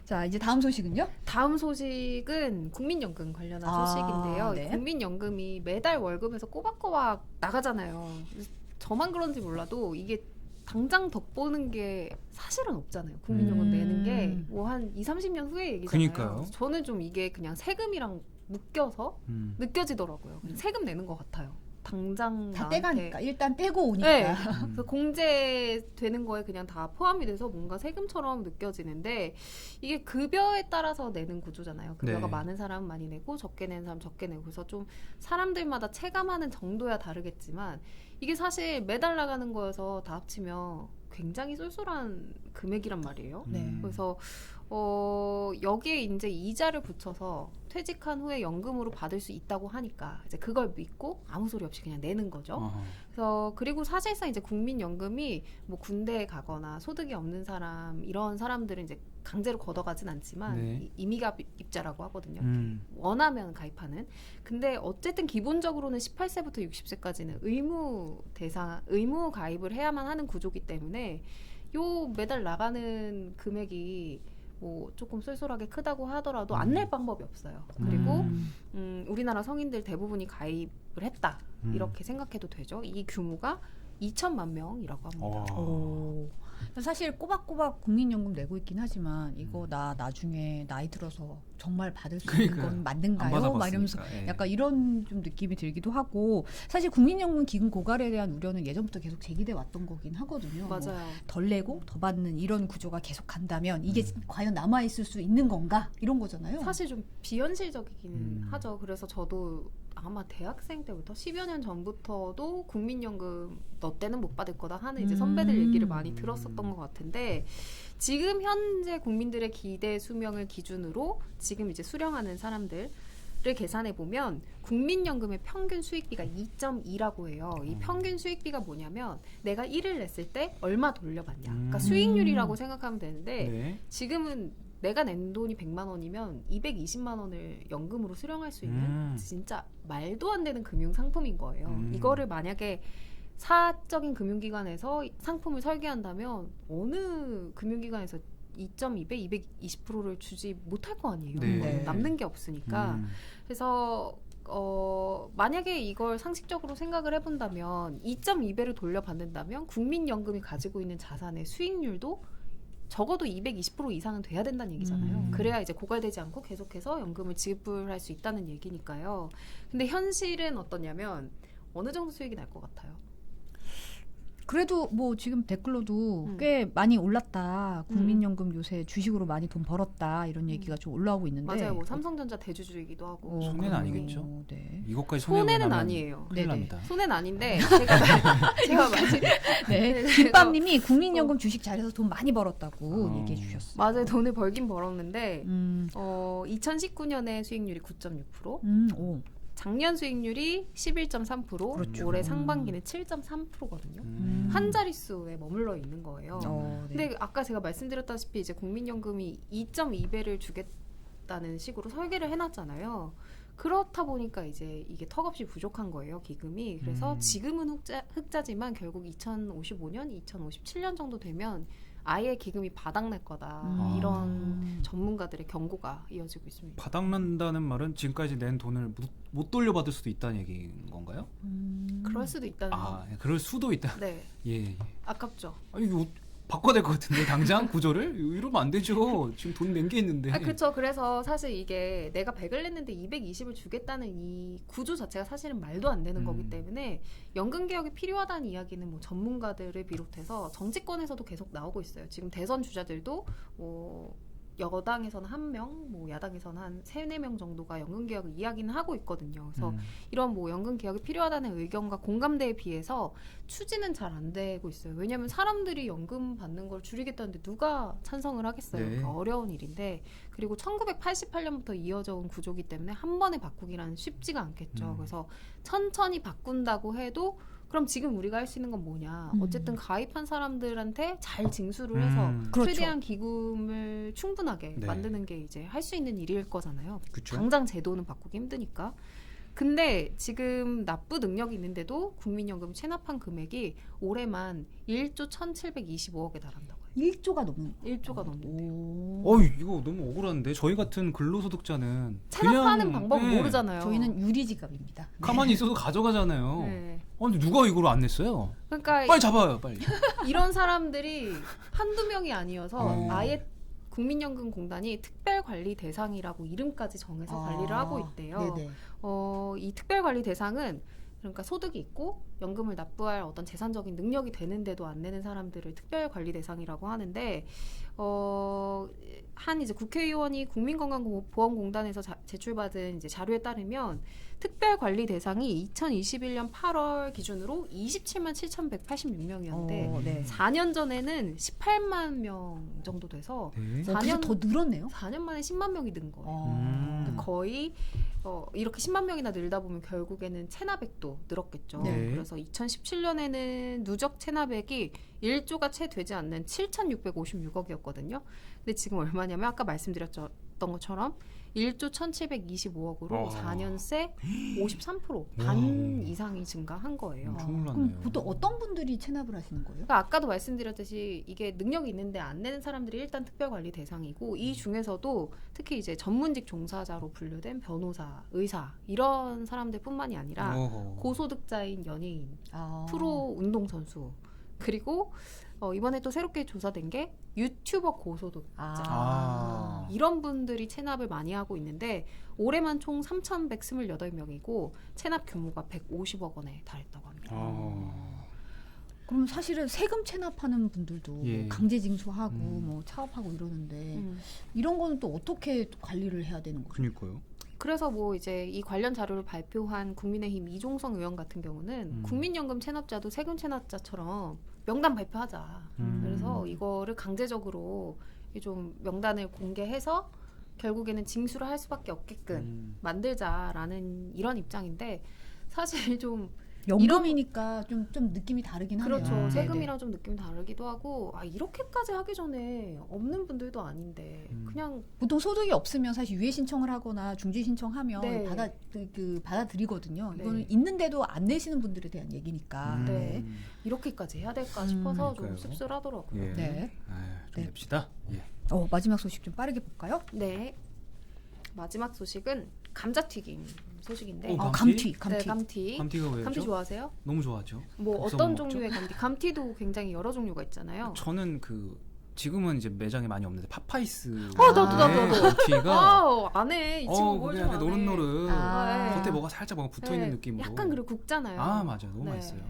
자 이제 다음 소식은요? 다음 소식은 국민연금 관련한 아, 소식인데요. 네. 국민연금이 매달 월급에서 꼬박꼬박 나가잖아요. 저만 그런지 몰라도 이게 당장 덕보는 게 사실은 없잖아요. 국민연금 내는 게 뭐 한 20-30년 후의 얘기잖아요. 그러니까요. 저는 좀 이게 그냥 세금이랑 묶여서 느껴지더라고요. 그냥 세금 내는 것 같아요. 당장 다 나한테 떼가니까 일단 떼고 오니까. 네. 그래서 공제되는 거에 그냥 다 포함이 돼서 뭔가 세금처럼 느껴지는데 이게 급여에 따라서 내는 구조잖아요. 급여가 네. 많은 사람은 많이 내고 적게 내는 사람 적게 내고 그래서 좀 사람들마다 체감하는 정도야 다르겠지만 이게 사실 매달 나가는 거여서 다 합치면 굉장히 쏠쏠한 금액이란 말이에요. 네. 그래서 여기에 이제 이자를 붙여서 퇴직한 후에 연금으로 받을 수 있다고 하니까 이제 그걸 믿고 아무 소리 없이 그냥 내는 거죠. 어허. 그래서 그리고 사실상 이제 국민연금이 뭐 군대에 가거나 소득이 없는 사람 이런 사람들은 이제 강제로 걷어가진 않지만 네. 임의가입자라고 하거든요. 원하면 가입하는. 근데 어쨌든 기본적으로는 18세부터 60세까지는 의무 가입을 해야만 하는 구조기 때문에 요 매달 나가는 금액이 뭐 조금 쏠쏠하게 크다고 하더라도 안 낼 방법이 없어요. 그리고 우리나라 성인들 대부분이 가입을 했다 이렇게 생각해도 되죠. 이 규모가 2천만 명이라고 합니다. 오. 사실 꼬박꼬박 국민연금 내고 있긴 하지만 이거 나 나중에 나이 들어서 정말 받을 수 있는 건 안 맞는가요? 받아봤으니까. 막 이러면서 예. 약간 이런 좀 느낌이 들기도 하고 사실 국민연금 기금 고갈에 대한 우려는 예전부터 계속 제기돼 왔던 거긴 하거든요. 뭐 맞아요. 덜 내고 더 받는 이런 구조가 계속 간다면 이게 과연 남아 있을 수 있는 건가? 이런 거잖아요. 사실 좀 비현실적이기는 하죠. 그래서 저도 아마 대학생 때부터 10여 년 전부터도 국민연금 너 때는 못 받을 거다 하는 이제 선배들 얘기를 많이 들었었던 것 같은데 지금 현재 국민들의 기대 수명을 기준으로 지금 이제 수령하는 사람들을 계산해 보면 국민연금의 평균 수익비가 2.2라고 해요. 이 평균 수익비가 뭐냐면 내가 1을 냈을 때 얼마 돌려받냐. 그러니까 수익률이라고 생각하면 되는데 네. 지금은 내가 낸 돈이 100만 원이면 220만 원을 연금으로 수령할 수 있는 진짜 말도 안 되는 금융 상품인 거예요. 이거를 만약에 사적인 금융기관에서 상품을 설계한다면 어느 금융기관에서 2.2배, 220%를 주지 못할 거 아니에요. 네. 남는 게 없으니까. 그래서 만약에 이걸 상식적으로 생각을 해본다면 2.2배를 돌려받는다면 국민연금이 가지고 있는 자산의 수익률도 적어도 220% 이상은 돼야 된다는 얘기잖아요. 그래야 이제 고갈되지 않고 계속해서 연금을 지불할 수 있다는 얘기니까요. 근데 현실은 어떠냐면 어느 정도 수익이 날 것 같아요? 그래도 뭐 지금 댓글로도 꽤 많이 올랐다. 국민연금 요새 주식으로 많이 돈 벌었다. 이런 얘기가 좀 올라오고 있는데. 맞아요. 뭐 삼성전자 대주주이기도 하고. 손해는 그러네요. 아니겠죠? 네. 이것까지 손해는 아니에요. 큰일 네네. 납니다. 손해는 아닌데 제가 말씀 네. 김밥님이 국민연금 주식 잘해서 돈 많이 벌었다고 얘기해 주셨어요. 맞아요. 돈을 벌긴 벌었는데 음, 2019년에 수익률이 9.6%, 오. 작년 수익률이 11.3%, 그렇죠. 올해 상반기는 7.3%거든요. 한 자릿수에 머물러 있는 거예요. 네. 근데 아까 제가 말씀드렸다시피 이제 국민연금이 2.2배를 주겠다는 식으로 설계를 해놨잖아요. 그렇다 보니까 이제 이게 턱없이 부족한 거예요, 기금이. 그래서 지금은 흑자지만 결국 2055년, 2057년 정도 되면 아예 기금이 바닥날 거다. 이런 전문가들의 경고가 이어지고 있습니다. 바닥난다는 말은 지금까지 낸 돈을 못 돌려받을 수도 있다는 얘기인 건가요? 그럴 수도 있다는 거. 그럴 수도 있다. 네, 예. 아깝죠. 아니 이거 바꿔야 될 것 같은데 당장 구조를 이러면 안 되죠. 지금 돈 낸 게 있는데. 그렇죠. 그래서 사실 이게 내가 100을 냈는데 220을 주겠다는 이 구조 자체가 사실은 말도 안 되는 거기 때문에 연금 개혁이 필요하다는 이야기는 뭐 전문가들을 비롯해서 정치권에서도 계속 나오고 있어요. 지금 대선 주자들도 뭐 여당에서는 1명, 뭐 야당에서는 한 3-4명 정도가 연금 개혁을 이야기는 하고 있거든요. 그래서 이런 뭐 연금 개혁이 필요하다는 의견과 공감대에 비해서 추진은 잘 안 되고 있어요. 왜냐하면 사람들이 연금 받는 걸 줄이겠다는데 누가 찬성을 하겠어요. 네. 그러니까 어려운 일인데 그리고 1988년부터 이어져 온 구조기 때문에 한 번에 바꾸기란 쉽지가 않겠죠. 그래서 천천히 바꾼다고 해도 그럼 지금 우리가 할 수 있는 건 뭐냐? 어쨌든 가입한 사람들한테 잘 징수를 해서 그렇죠. 최대한 기금을 충분하게 네. 만드는 게 이제 할 수 있는 일일 거잖아요. 그쵸. 당장 제도는 바꾸기 힘드니까. 근데 지금 납부 능력이 있는데도 국민연금 체납한 금액이 올해만 1조 1,725억에 달한다고요. 1조가 넘는 1조가 넘는데요. 이거 너무 억울한데 저희 같은 근로소득자는 체납하는 그냥, 방법을 네, 모르잖아요. 저희는 유리지갑입니다. 가만히 있어도 가져가잖아요. 네. 아니 누가 이걸 안 냈어요? 그러니까 빨리 잡아요, 빨리. 이런 사람들이 한두 명이 아니어서 네. 아예 국민연금공단이 특별관리 대상이라고 이름까지 정해서 관리를 하고 있대요. 네네. 이 특별관리 대상은 그러니까 소득이 있고 연금을 납부할 어떤 재산적인 능력이 되는데도 안 내는 사람들을 특별관리 대상이라고 하는데 한 이제 국회의원이 국민건강보험공단에서 제출받은 이제 자료에 따르면 특별관리 대상이 2021년 8월 기준으로 27만 7,186명이었는데 네. 4년 전에는 18만 명 정도 돼서 네. 4년 더 늘었네요. 4년 만에 10만 명이 는 거예요. 어. 거의 이렇게 10만 명이나 늘다 보면 결국에는 체납액도 늘었겠죠. 네. 그래서 2017년에는 누적 체납액이 1조가 채 되지 않는 7,656억이었거든요. 근데 지금 얼마냐면 아까 말씀드렸던 것처럼 1조 1,725억으로 4년 새 53%반 이상이 증가한 거예요. 엄청 올랐네요. 그럼 보통 어떤 분들이 체납을 하시는 거예요? 그러니까 아까도 말씀드렸듯이 이게 능력이 있는데 안 내는 사람들이 일단 특별관리 대상이고 이 중에서도 특히 이제 전문직 종사자로 분류된 변호사, 의사 이런 사람들뿐만이 아니라 어허. 고소득자인 연예인, 아. 프로 운동선수 그리고 이번에 또 새롭게 조사된 게 유튜버 고소득자 아. 이런 분들이 체납을 많이 하고 있는데 올해만 총 3,128명이고 체납 규모가 150억 원에 달했다고 합니다. 그럼 사실은 세금 체납하는 분들도 예. 뭐 강제징수하고 뭐 차업하고 이러는데 이런 거는 또 어떻게 관리를 해야 되는 거죠? 그러니까요. 그래서 뭐 이제 이 관련 자료를 발표한 국민의힘 이종성 의원 같은 경우는 국민연금 체납자도 세금 체납자처럼 명단 발표하자. 그래서 이거를 강제적으로 좀 명단을 공개해서 결국에는 징수를 할 수밖에 없게끔 만들자라는 이런 입장인데 사실 좀 연금이니까 좀 느낌이 다르긴 하네요. 그렇죠. 네네. 세금이랑 좀 느낌이 다르기도 하고 이렇게까지 하기 전에 없는 분들도 아닌데 그냥 보통 소득이 없으면 사실 유예 신청을 하거나 중지 신청하면 네. 받아들이거든요. 네. 이거는 있는데도 안 내시는 분들에 대한 얘기니까. 네. 이렇게까지 해야 될까 싶어서 좀 그러니까요. 씁쓸하더라고요. 예. 네. 좀 네. 냅시다. 예. 마지막 소식 좀 빠르게 볼까요? 네. 마지막 소식은 감자튀김 소식인데. 오, 감튀. 네, 감튀. 감튀가 왜요? 감튀 좋아하세요? 너무 좋아하죠. 뭐 국성 어떤 먹죠? 종류의 감튀? 감튀도 굉장히 여러 종류가 있잖아요. 저는 지금은 이제 매장에 많이 없는데 팝파이스. 나도. 감튀가 안에 이 친구 그게 뭘좀 약간 노릇노릇. 아. 겉에 뭐가 살짝 뭔가 붙어 있는 네. 느낌으로. 약간 그리고 굽잖아요. 맞아요. 너무 네. 맛있어요.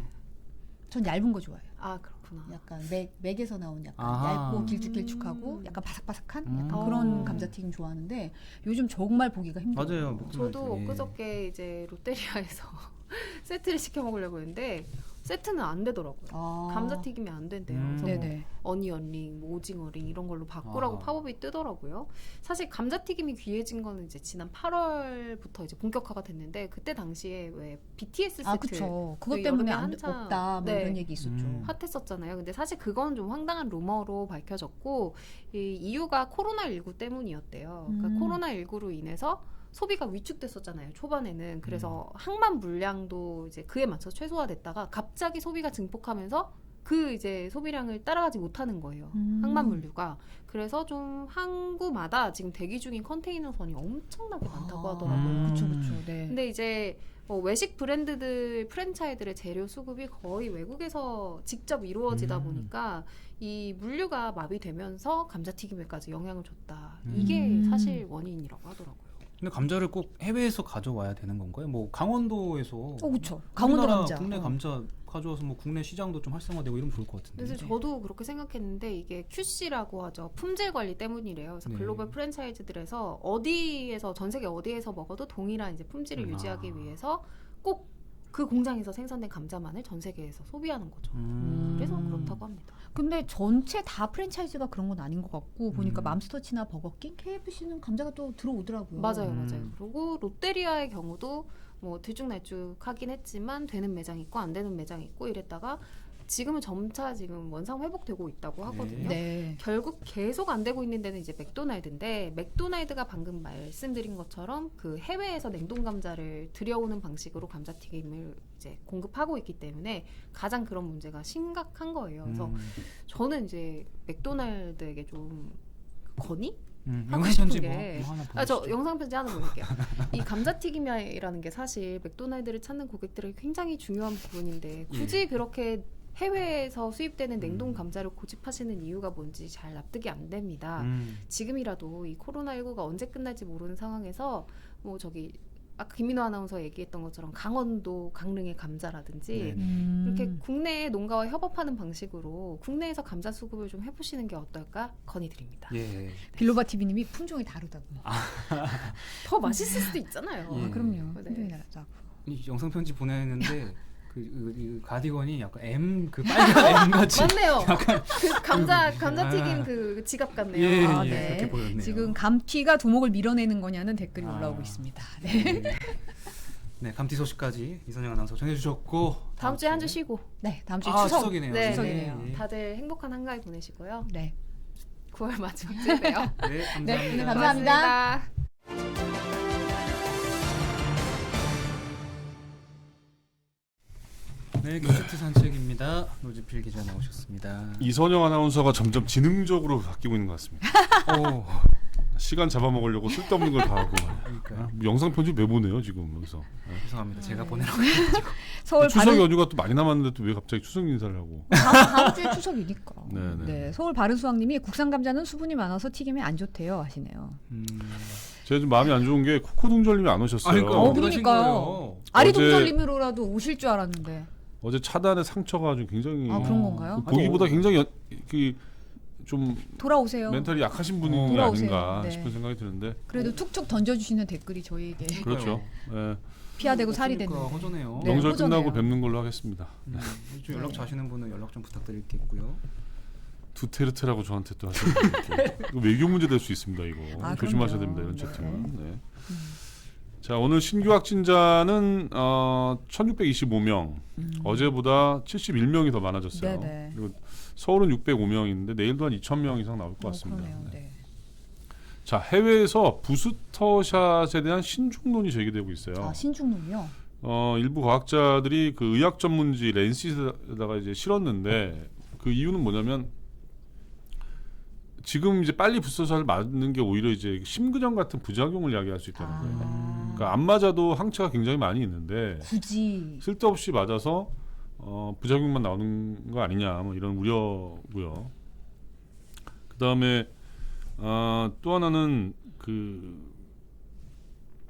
전 얇은 거 좋아해요. 그렇구나. 약간 맥에서 나온 약간 아하. 얇고 길쭉길쭉하고 약간 바삭바삭한 약간 음. 그런 감자튀김 좋아하는데 요즘 정말 보기가 힘들어요. 맞아요. 먹지 저도 말지. 엊그저께 이제 롯데리아에서 세트를 시켜 먹으려고 했는데 세트는 안 되더라고요. 감자튀김이 안 된대요. 그래서 뭐 네네. 어니언링, 뭐 오징어링 이런 걸로 바꾸라고 팝업이 뜨더라고요. 사실 감자튀김이 귀해진 거는 이제 지난 8월부터 이제 본격화가 됐는데 그때 당시에 왜 BTS 세트 그쵸. 그것 그 때문에 여름에 한참, 없다 뭐 네. 이런 얘기 있었죠. 핫했었잖아요. 근데 사실 그건 좀 황당한 루머로 밝혀졌고 이 이유가 코로나19 때문이었대요. 그러니까 코로나19로 인해서 소비가 위축됐었잖아요. 초반에는. 그래서 항만 물량도 이제 그에 맞춰 최소화됐다가 갑자기 소비가 증폭하면서 그 이제 소비량을 따라가지 못하는 거예요. 항만 물류가. 그래서 좀 항구마다 지금 대기 중인 컨테이너선이 엄청나게 많다고 하더라고요. 그쵸. 네. 근데 이제 외식 브랜드들 프랜차이즈들의 재료 수급이 거의 외국에서 직접 이루어지다 보니까 이 물류가 마비되면서 감자튀김에까지 영향을 줬다. 이게 사실 원인이라고 하더라고요. 근데 감자를 꼭 해외에서 가져와야 되는 건가요? 뭐 강원도에서 그쵸. 강원도 우리나라 감자. 국내 감자 가져와서 뭐 국내 시장도 좀 활성화되고 이러면 좋을 것 같은데. 그래서 저도 그렇게 생각했는데 이게 QC라고 하죠. 품질 관리 때문이래요. 그래서 네. 글로벌 프랜차이즈들에서 어디에서 전 세계 어디에서 먹어도 동일한 이제 품질을 유지하기 위해서 꼭 그 공장에서 생산된 감자만을 전 세계에서 소비하는 거죠. 그래서 그렇다고 합니다. 근데 전체 다 프랜차이즈가 그런 건 아닌 것 같고 보니까 맘스터치나 버거킹, KFC는 감자가 또 들어오더라고요. 맞아요. 그리고 롯데리아의 경우도 뭐 들쭉날쭉하긴 했지만 되는 매장 있고 안 되는 매장 있고 이랬다가 지금은 점차 지금 원상 회복되고 있다고 하거든요. 네. 결국 계속 안 되고 있는 데는 이제 맥도날드인데 맥도날드가 방금 말씀드린 것처럼 그 해외에서 냉동 감자를 들여오는 방식으로 감자튀김을 이제 공급하고 있기 때문에 가장 그런 문제가 심각한 거예요. 그래서 저는 이제 맥도날드에게 좀 건의? 하고 영상 싶은 편지 게 뭐 하나 저 보여주시죠. 영상 편지 하나 보낼게요. 이 감자튀김이라는 게 사실 맥도날드를 찾는 고객들에게 굉장히 중요한 부분인데 굳이 그렇게 해외에서 수입되는 냉동 감자를 고집하시는 이유가 뭔지 잘 납득이 안 됩니다. 지금이라도 이 코로나19가 언제 끝날지 모르는 상황에서 뭐 아까 김민호 아나운서 얘기했던 것처럼 강원도 강릉의 감자라든지 네. 이렇게 국내 농가와 협업하는 방식으로 국내에서 감자 수급을 좀 해보시는 게 어떨까 건의드립니다. 예. 빌로바 TV님이 품종이 다르다고. 더 맛있을 수도 있잖아요. 예. 그럼요. 네. 품종이 다르다고. 이 영상 편지 보내는데 그 가디건이 약간 M 그 빨간 M 같이 맞네요. 그 감자튀김 그 지갑 같네요. 예, 아, 예, 네. 그렇게 보였네요. 지금 감튀가 두목을 밀어내는 거냐는 댓글이 아. 올라오고 있습니다. 네. 네, 감튀 소식까지 이선영 아나운서 전해주셨고 다음 주에 한 주 쉬고. 네, 다음 주에 아, 추석. 추석이네요. 네, 추석이네요. 네. 다들 행복한 한가위 보내시고요. 네. 9월 마지막쯤 봬요. 네, 감사합니다. 네, 감사합니다. 고맙습니다. 네, 퀴즈트 산책입니다. 노지필 기자 나오셨습니다. 이선영 아나운서가 점점 지능적으로 바뀌고 있는 것 같습니다. 오, 시간 잡아먹으려고 쓸데없는 걸 다 하고 그러니까요. 영상 편집 왜 보내요 지금 여기서? 죄송합니다. 제가 네. 보내라고. 서울 추석 바른 연휴가 또 많이 남았는데 또 왜 갑자기 추석 인사를 하고? 다음 주에 추석이니까. 네, 네. 서울 바른수학님이 국산 감자는 수분이 많아서 튀김에 안 좋대요 하시네요. 제가 좀 마음이 안 좋은 게 코코동절님이 안 오셨어요. 아니, 그러니까 어, 어디 가신 그러니까요. 거예요? 아리동절님으로라도 오실 줄 알았는데. 어제 차단에 상처가 좀 굉장히 아, 그런 건가요? 보기보다 굉장히 좀 돌아오세요. 멘탈이 약하신 분이 돌아오세요. 아닌가 네. 싶은 생각이 드는데 그래도 툭툭 던져주시는 댓글이 저희에게 그렇죠. 예. 피하되고 살이 되는. 그러니까 허전해요. 네, 명절 허전해요. 끝나고 뵙는 걸로 하겠습니다. 좀 연락 자시는 분은 연락 좀 부탁드리겠고요. 두테르테라고 저한테 또 하시는데 이거 외교 문제 될 수 있습니다. 이거 아, 조심하셔야 그럼요. 됩니다. 이런 네. 채팅은. 네. 자, 오늘 신규 확진자는 1,625명. 어제보다 71명이 더 많아졌어요. 네네. 그리고 서울은 605명인데 내일도 한 2,000명 이상 나올 것 같습니다. 그러네요. 네. 네. 자, 해외에서 부스터샷에 대한 신중론이 제기되고 있어요. 아, 신중론이요? 일부 과학자들이 그 의학 전문지 랜시트에다가 이제 실었는데 그 이유는 뭐냐면 지금 이제 빨리 부스터샷을 맞는 게 오히려 이제 심근염 같은 부작용을 야기할 수 있다는 거예요. 그러니까 안 맞아도 항체가 굉장히 많이 있는데 굳이. 쓸데없이 맞아서 부작용만 나오는 거 아니냐 뭐 이런 우려고요. 그다음에 또 하나는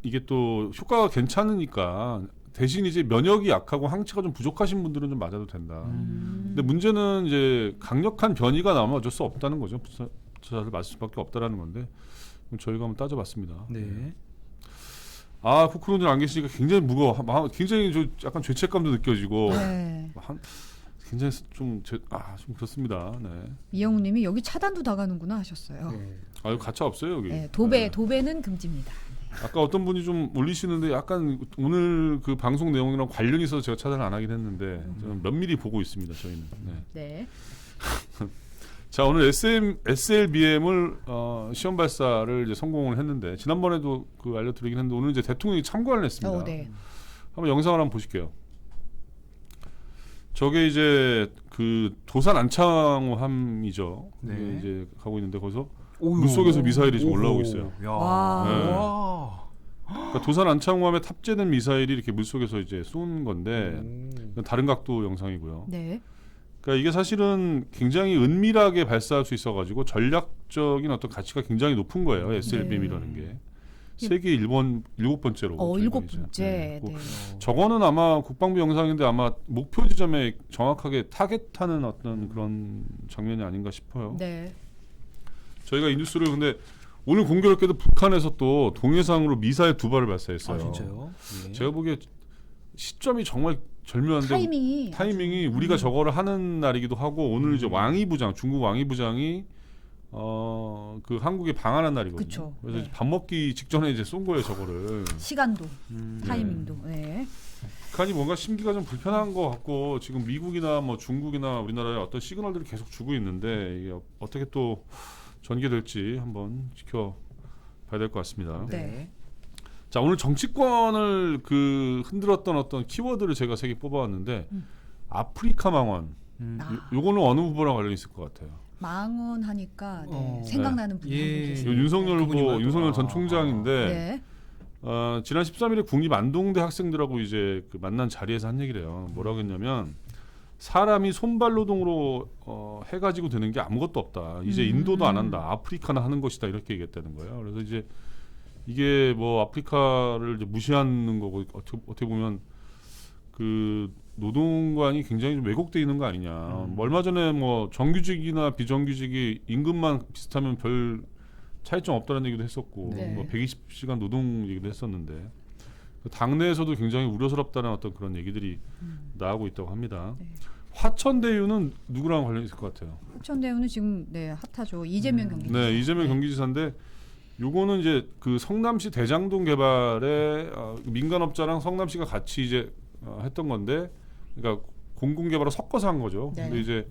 이게 또 효과가 괜찮으니까 대신 이제 면역이 약하고 항체가 좀 부족하신 분들은 좀 맞아도 된다. 근데 문제는 이제 강력한 변이가 나오면 어쩔 수 없다는 거죠. 부스터샷을 맞을 수밖에 없다라는 건데 저희가 한번 따져봤습니다. 네. 아, 쿠크론들 안 계시니까 굉장히 무거워. 굉장히 약간 죄책감도 느껴지고 네. 굉장히 좀 그렇습니다. 네. 이영우님이 여기 차단도 다 가는구나 하셨어요. 네. 아유, 가차 없어요 여기. 네, 네. 도배는 금지입니다. 아까 어떤 분이 좀 올리시는데 약간 오늘 그 방송 내용이랑 관련이 있어서 제가 차단을 안 하긴 했는데 저는 면밀히 보고 있습니다. 저희는. 네. 네. 자, 오늘 SLBM을 시험 발사를 이제 성공을 했는데 지난번에도 알려드리긴 했는데 오늘 이제 대통령이 참관을 했습니다. 네. 한번 영상을 한번 보실게요. 저게 이제 그 도산 안창호함이죠. 네. 이게 이제 가고 있는데 거기서 오유. 물속에서 미사일이 지금 올라오고 있어요. 야. 와. 네. 와. 그러니까 도산 안창호함에 탑재된 미사일이 이렇게 물속에서 이제 쏜 건데 다른 각도 영상이고요. 네. 그러니까 이게 사실은 굉장히 은밀하게 발사할 수 있어가지고 전략적인 어떤 가치가 굉장히 높은 거예요. SLBM이라는 게 세계 일곱 번째로. 일곱 이제. 번째. 네. 네. 저거는 아마 국방부 영상인데 아마 목표 지점에 정확하게 타겟하는 어떤 그런 장면이 아닌가 싶어요. 네. 저희가 이 뉴스를 근데 오늘 공교롭게도 북한에서 또 동해상으로 미사일 2발을 발사했어요. 아, 진짜요? 예. 제가 보기에 시점이 정말 절묘한데 타이밍이 우리가 저거를 하는 날이기도 하고 오늘 이제 중국 왕이부장이 그 한국에 방한한 날이거든요. 그쵸. 그래서 네. 이제 밥 먹기 직전에 이제 쏜 거예요, 저거를. 시간도, 타이밍도. 네. 북한이 뭔가 심기가 좀 불편한 것 같고 지금 미국이나 뭐 중국이나 우리나라에 어떤 시그널들을 계속 주고 있는데 이게 어떻게 또 전개될지 한번 지켜봐야 될 것 같습니다. 네. 자, 오늘 정치권을 흔들었던 어떤 키워드를 제가 3개 뽑아왔는데 아프리카 망원 요거는 어느 후보랑 관련이 있을 것 같아요? 망언하니까 생각나는 분이 예. 한 분 계세요. 윤석열 후보, 그분이 윤석열 전 아, 총장인데 네. 지난 13일에 국립 안동대 학생들하고 이제 만난 자리에서 한 얘기래요. 뭐라고 했냐면 사람이 손발노동으로 해가지고 되는 게 아무것도 없다. 이제 인도도 안 한다. 아프리카나 하는 것이다. 이렇게 얘기했다는 거예요. 그래서 이제 이게 뭐 아프리카를 이제 무시하는 거고 어떻게 보면 그 노동관이 굉장히 좀 왜곡돼 있는 거 아니냐. 뭐 얼마 전에 뭐 정규직이나 비정규직이 임금만 비슷하면 별 차이점 없다는 얘기도 했었고 네. 뭐 120시간 노동 얘기도 했었는데 당내에서도 굉장히 우려스럽다는 어떤 그런 얘기들이 나오고 있다고 합니다. 네. 화천대유는 누구랑 관련이 있을 것 같아요? 화천대유는 지금 네 핫하죠. 이재명 경기지사. 네, 이재명 경기지사인데 요거는 이제 그 성남시 대장동 개발에 민간업자랑 성남시가 같이 이제 했던 건데, 그러니까 공공개발을 섞어서 한 거죠. 네. 근데 이제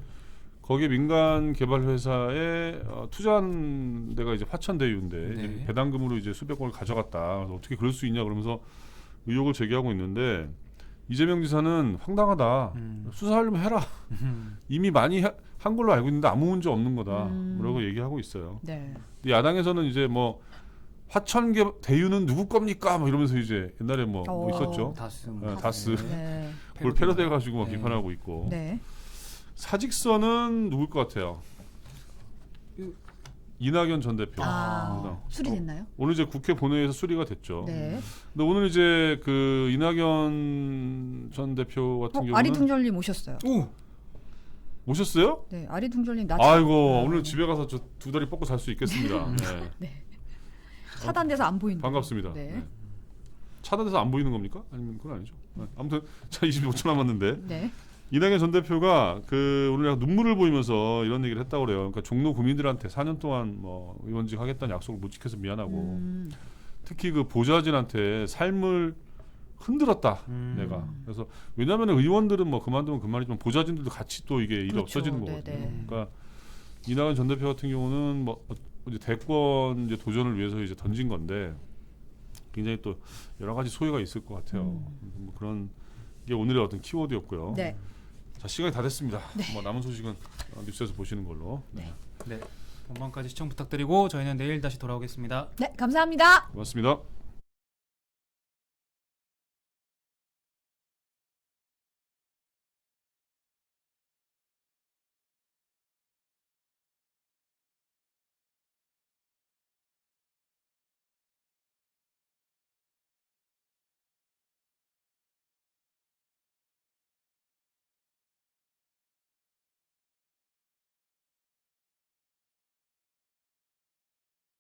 거기에 민간 개발 회사에 투자한 데가 이제 화천대유인데 네. 이제 배당금으로 이제 수백억을 가져갔다. 그래서 어떻게 그럴 수 있냐 그러면서 의혹을 제기하고 있는데 이재명 지사는 황당하다. 수사하려면 해라. 이미 많이 한 걸로 알고 있는데 아무 문제 없는 거다. 라고 얘기하고 있어요. 네. 근데 야당에서는 이제 뭐 화천개 대유는 누구 겁니까? 뭐 이러면서 이제 옛날에 뭐 있었죠. 다스. 다스. 네. 그걸 패러디해가지고 막 네. 비판하고 있고. 네. 사직서는 누굴 것 같아요? 이낙연 전 대표. 아, 수리됐나요? 오늘 이제 국회 본회의에서 수리가 됐죠. 네. 근데 오늘 이제 그 이낙연 전 대표 같은 경우는 아리둥절님 오셨어요. 오. 오셨어요? 네, 아리둥절님 나 아이고 오늘 집에 가서 저 두 다리 뻗고 잘 수 있겠습니다. 네. 네. 차단돼서 안 보인다. 반갑습니다. 네. 네. 차단돼서 안 보이는 겁니까? 아니면 그건 아니죠. 네. 아무튼 자 25초 남았는데 네. 이낙연 전 대표가 그 오늘 약간 눈물을 보이면서 이런 얘기를 했다고 그래요. 그러니까 종로 구민들한테 4년 동안 뭐 의원직 하겠다는 약속을 못 지켜서 미안하고 특히 그 보좌진한테 삶을 흔들었다 내가. 그래서 왜냐하면 의원들은 뭐 그만두면 그만이지만 보좌진들도 같이 또 이게 일이 그렇죠. 없어지는 네네. 거거든요. 그러니까 이낙연 전 대표 같은 경우는 뭐 이제 대권 이제 도전을 위해서 이제 던진 건데 굉장히 또 여러 가지 소요가 있을 것 같아요. 뭐 그런 게 오늘의 어떤 키워드였고요. 네. 자 시간이 다 됐습니다. 뭐 남은 소식은 뉴스에서 보시는 걸로. 네. 본방까지 시청 부탁드리고 저희는 내일 다시 돌아오겠습니다. 네, 감사합니다. 고맙습니다.